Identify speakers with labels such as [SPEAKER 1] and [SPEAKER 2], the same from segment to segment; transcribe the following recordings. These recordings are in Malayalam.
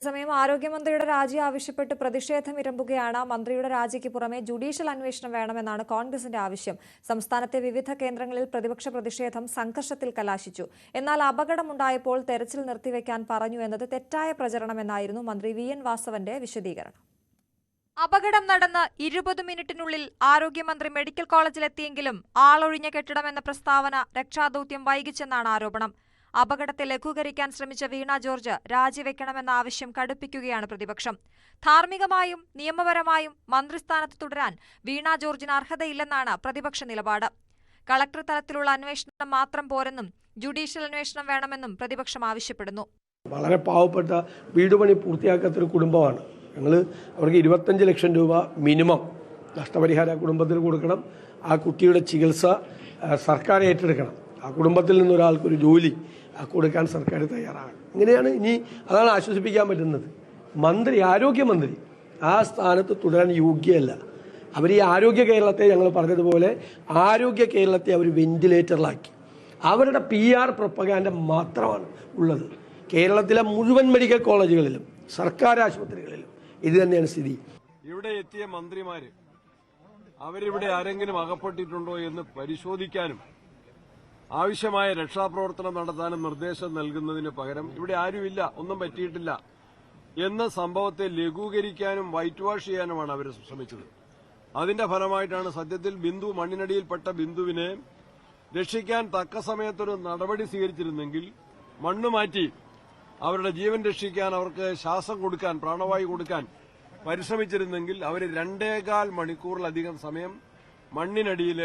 [SPEAKER 1] സമയം ആരോഗ്യമന്ത്രിയുടെ രാജി ആവശ്യപ്പെട്ട് പ്രതിഷേധം ഇരമ്പുകയാണ്. മന്ത്രിയുടെ രാജിക്ക് പുറമെ ജുഡീഷ്യൽ അന്വേഷണം വേണമെന്നാണ് കോൺഗ്രസിന്റെ ആവശ്യം. സംസ്ഥാനത്തെ വിവിധ കേന്ദ്രങ്ങളിൽ പ്രതിപക്ഷ പ്രതിഷേധം സംഘർഷത്തിൽ കലാശിച്ചു. എന്നാൽ അപകടമുണ്ടായപ്പോൾ തെരച്ചിൽ നിർത്തിവെക്കാൻ പറഞ്ഞു എന്നത് തെറ്റായ പ്രചരണമെന്നായിരുന്നു മന്ത്രി വി.എൻ. വാസവന്റെ വിശദീകരണം. അപകടം നടന്ന് 20 മിനിറ്റിനുള്ളിൽ ആരോഗ്യമന്ത്രി മെഡിക്കൽ കോളേജിലെത്തിയെങ്കിലും ആളൊഴിഞ്ഞ കെട്ടിടമെന്ന പ്രസ്താവന രക്ഷാദൌത്യം വൈകിച്ചെന്നാണ് ആരോപണം. അപകടത്തെ ലഘൂകരിക്കാൻ ശ്രമിച്ച വീണ ജോർജ് രാജിവെക്കണമെന്ന ആവശ്യം കടുപ്പിക്കുകയാണ് പ്രതിപക്ഷം. ധാർമ്മികമായും നിയമപരമായും മന്ത്രിസ്ഥാനത്ത് തുടരാൻ വീണ ജോർജിന് അർഹതയില്ലെന്നാണ് പ്രതിപക്ഷ നിലപാട്. കളക്ടർ തലത്തിലുള്ള അന്വേഷണം മാത്രം പോരെന്നും ജുഡീഷ്യൽ അന്വേഷണം വേണമെന്നും പ്രതിപക്ഷം ആവശ്യപ്പെടുന്നു.
[SPEAKER 2] വളരെ പാവപ്പെട്ട വീടുപണി പൂർത്തിയാക്കാത്തൊരു കുടുംബമാണ്. അവർക്ക് 25 ലക്ഷം രൂപ മിനിമം നഷ്ടപരിഹാരം കുടുംബത്തിന് കൊടുക്കണം. ആ കുട്ടിയുടെ ചികിത്സ സർക്കാർ ഏറ്റെടുക്കണം. ആ കുടുംബത്തിൽ നിന്നൊരാൾക്കൊരു ജോലി കൊടുക്കാൻ സർക്കാർ തയ്യാറാണ്. ഇങ്ങനെയാണ് അതാണ് ആശ്വസിപ്പിക്കാൻ പറ്റുന്നത്. ആരോഗ്യമന്ത്രി ആ സ്ഥാനത്ത് തുടരാൻ യോഗ്യമല്ല. അവർ ഈ ആരോഗ്യ കേരളത്തെ ഞങ്ങൾ പറഞ്ഞതുപോലെ ആരോഗ്യ കേരളത്തെ അവർ വെന്റിലേറ്ററിലാക്കി. അവരുടെ PR പ്രൊപ്പഗാൻഡ മാത്രമാണ് ഉള്ളത്. കേരളത്തിലെ മുഴുവൻ മെഡിക്കൽ കോളേജുകളിലും സർക്കാർ ആശുപത്രികളിലും ഇത് തന്നെയാണ് സ്ഥിതി.
[SPEAKER 3] ഇവിടെ എത്തിയ മന്ത്രിമാര് അവരിവിടെ ആരെങ്കിലും അകപ്പെട്ടിട്ടുണ്ടോ എന്ന് പരിശോധിക്കാനും ആവശ്യമായ രക്ഷാപ്രവർത്തനം നടത്താനും നിർദ്ദേശം നൽകുന്നതിന് പകരം ഇവിടെ ആരുമില്ല, ഒന്നും പറ്റിയിട്ടില്ല എന്ന സംഭവത്തെ ലഘൂകരിക്കാനും വൈറ്റ് വാഷ് ചെയ്യാനുമാണ് അവർ ശ്രമിച്ചത്. അതിന്റെ ഫലമായിട്ടാണ് സത്യത്തിൽ മണ്ണിനടിയിൽപ്പെട്ട ബിന്ദുവിനെ രക്ഷിക്കാൻ തക്ക സമയത്തൊരു നടപടി സ്വീകരിച്ചിരുന്നെങ്കിൽ മണ്ണ് മാറ്റി അവരുടെ ജീവൻ രക്ഷിക്കാൻ, അവർക്ക് ശ്വാസം കൊടുക്കാൻ, പ്രാണവായു കൊടുക്കാൻ പരിശ്രമിച്ചിരുന്നെങ്കിൽ അവർ 2.25 മണിക്കൂറിലധികം സമയം മണ്ണിനടിയിൽ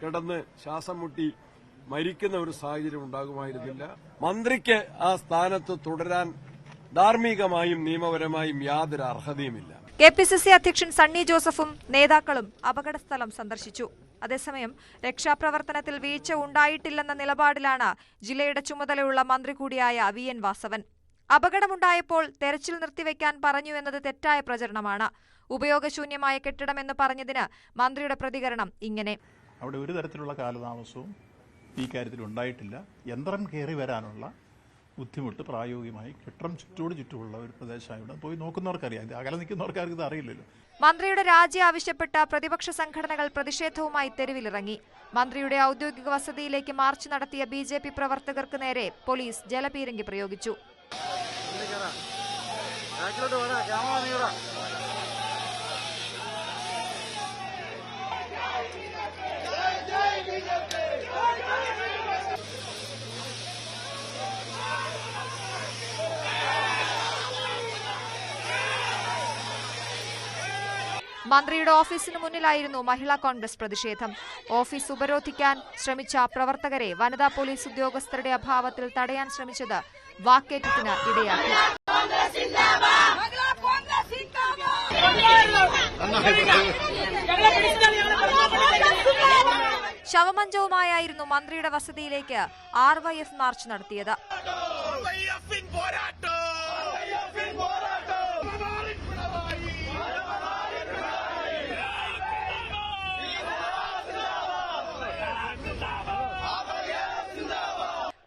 [SPEAKER 3] കിടന്ന് ശ്വാസം മുട്ടി മരിക്കുന്ന ഒരു സാഹചര്യം ഉണ്ടാകുമായിരുന്നില്ല. മന്ത്രിക്ക് ആ സ്ഥാനത്ത് തുടരാൻ ധാർമ്മികമായും നിയമപരമായും യാതൊരു അർഹതയുമില്ല.
[SPEAKER 1] KPCC അധ്യക്ഷൻ സണ്ണി ജോസഫും നേതാക്കളും അപകടസ്ഥലം സന്ദർശിച്ചു. അതേസമയം രക്ഷാപ്രവർത്തനത്തിൽ വീഴ്ച ഉണ്ടായിട്ടില്ലെന്ന നിലപാടിലാണ് ജില്ലയുടെ ചുമതലയുള്ള മന്ത്രി കൂടിയായ വി.എൻ. വാസവൻ. അപകടമുണ്ടായപ്പോൾ തെരച്ചിൽ നിർത്തിവെക്കാൻ പറഞ്ഞു എന്നത് തെറ്റായ പ്രചരണമാണ്. ഉപയോഗശൂന്യമായ കെട്ടിടമെന്ന് പറഞ്ഞതിന് മന്ത്രിയുടെ പ്രതികരണം ഇങ്ങനെ:
[SPEAKER 4] അവിടെ ഒരു തരത്തിലുള്ള കാലതാമസവും ഈ കാര്യത്തിൽ ഉണ്ടായിട്ടില്ല. യന്ത്രം കയറി വരാനുള്ള ബുദ്ധിമുട്ട് പ്രായോഗികമായി കെട്ടിടം ചുറ്റുമുള്ള ഒരു പ്രദേശമായിട്ട് പോയി നോക്കുന്നവർക്കറിയാം. ഇത് അകലെ നിൽക്കുന്നവർക്കാർക്ക് ഇത് അറിയില്ലല്ലോ.
[SPEAKER 1] മന്ത്രിയുടെ രാജി ആവശ്യപ്പെട്ട പ്രതിപക്ഷ സംഘടനകൾ പ്രതിഷേധവുമായി തെരുവിലിറങ്ങി. മന്ത്രിയുടെ ഔദ്യോഗിക വസതിയിലേക്ക് മാർച്ച് നടത്തിയ BJP പ്രവർത്തകർക്ക് നേരെ പോലീസ് ജലപീരങ്കി പ്രയോഗിച്ചു. മന്ത്രിയുടെ ഓഫീസിന് മുന്നിലായിരുന്നു മഹിളാ കോൺഗ്രസ് പ്രതിഷേധം. ഓഫീസ് ഉപരോധിക്കാൻ ശ്രമിച്ച പ്രവർത്തകരെ വനിതാ പോലീസ് ഉദ്യോഗസ്ഥരുടെ അഭാവത്തിൽ തടയാൻ ശ്രമിച്ചത് വാക്കേറ്റത്തിന് ഇടയാക്കി. ശവമഞ്ചവുമായിരുന്നു മന്ത്രിയുടെ വസതിയിലേക്ക് RYF മാർച്ച് നടത്തിയത്.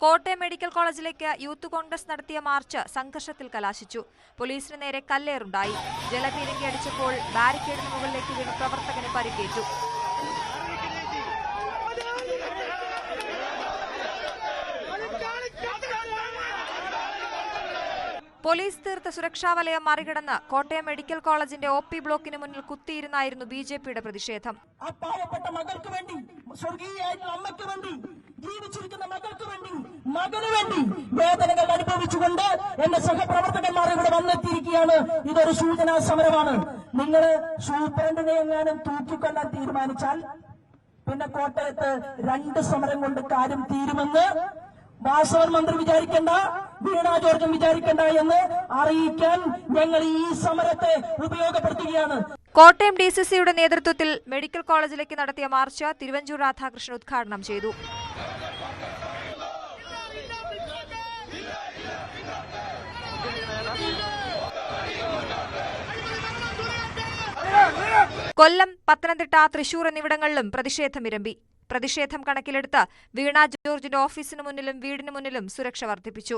[SPEAKER 1] കോട്ടയം മെഡിക്കൽ കോളേജിലേക്ക് യൂത്ത് കോൺഗ്രസ് നടത്തിയ മാർച്ച് സംഘർഷത്തിൽ കലാശിച്ചു. പോലീസിന് നേരെ കല്ലേറുണ്ടായി. ജലപീരങ്കി അടിച്ചപ്പോൾ ബാരിക്കേഡിന് മുകളിലേക്ക് വീണ് പ്രവർത്തകന് പരിക്കേറ്റു. പോലീസ് തീർത്ത സുരക്ഷാ വലയം മറികടന്ന് കോട്ടയം മെഡിക്കൽ കോളേജിന്റെ OP ബ്ലോക്കിന് മുന്നിൽ കുത്തിയിരുന്നായിരുന്നു BJPയുടെ പ്രതിഷേധം.
[SPEAKER 5] ജീവിച്ചിരിക്കുന്ന മകൾക്ക് വേണ്ടി, മകന് വേണ്ടി വേദനകൾ അനുഭവിച്ചുകൊണ്ട് എന്റെ സഹപ്രവർത്തകന്മാർ ഇവിടെ വന്നെത്തിയിരിക്കുകയാണ്. ഇതൊരു സൂചനാ സമരമാണ്. നിങ്ങൾ സൂപ്രണ്ടിനെ എങ്ങാനും തൂക്കിക്കൊല്ലാൻ തീരുമാനിച്ചാൽ പിന്നെ കോട്ടയത്ത് 2 സമരം കൊണ്ട് കാര്യം തീരുമെന്ന് വാസവൻ മന്ത്രി വിചാരിക്കേണ്ട, വീണ ജോർജും വിചാരിക്കേണ്ട എന്ന് അറിയിക്കാൻ ഞങ്ങൾ ഈ സമരത്തെ ഉപയോഗപ്പെടുത്തുകയാണ്.
[SPEAKER 1] കോട്ടയം DCCയുടെ നേതൃത്വത്തിൽ മെഡിക്കൽ കോളേജിലേക്ക് നടത്തിയ മാർച്ച് തിരുവഞ്ചൂർ രാധാകൃഷ്ണൻ ഉദ്ഘാടനം ചെയ്തു. കൊല്ലം, പത്തനംതിട്ട, തൃശൂർ എന്നിവിടങ്ങളിലും പ്രതിഷേധമിരമ്പി. പ്രതിഷേധം കണക്കിലെടുത്ത് വീണ ജോർജിന്റെ ഓഫീസിനു മുന്നിലും വീടിനു മുന്നിലും സുരക്ഷ വർദ്ധിപ്പിച്ചു.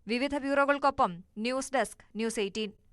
[SPEAKER 1] വിവിധ ബ്യൂറോകൾക്കൊപ്പം ന്യൂസ് ഡെസ്ക് ന്യൂസ് 18.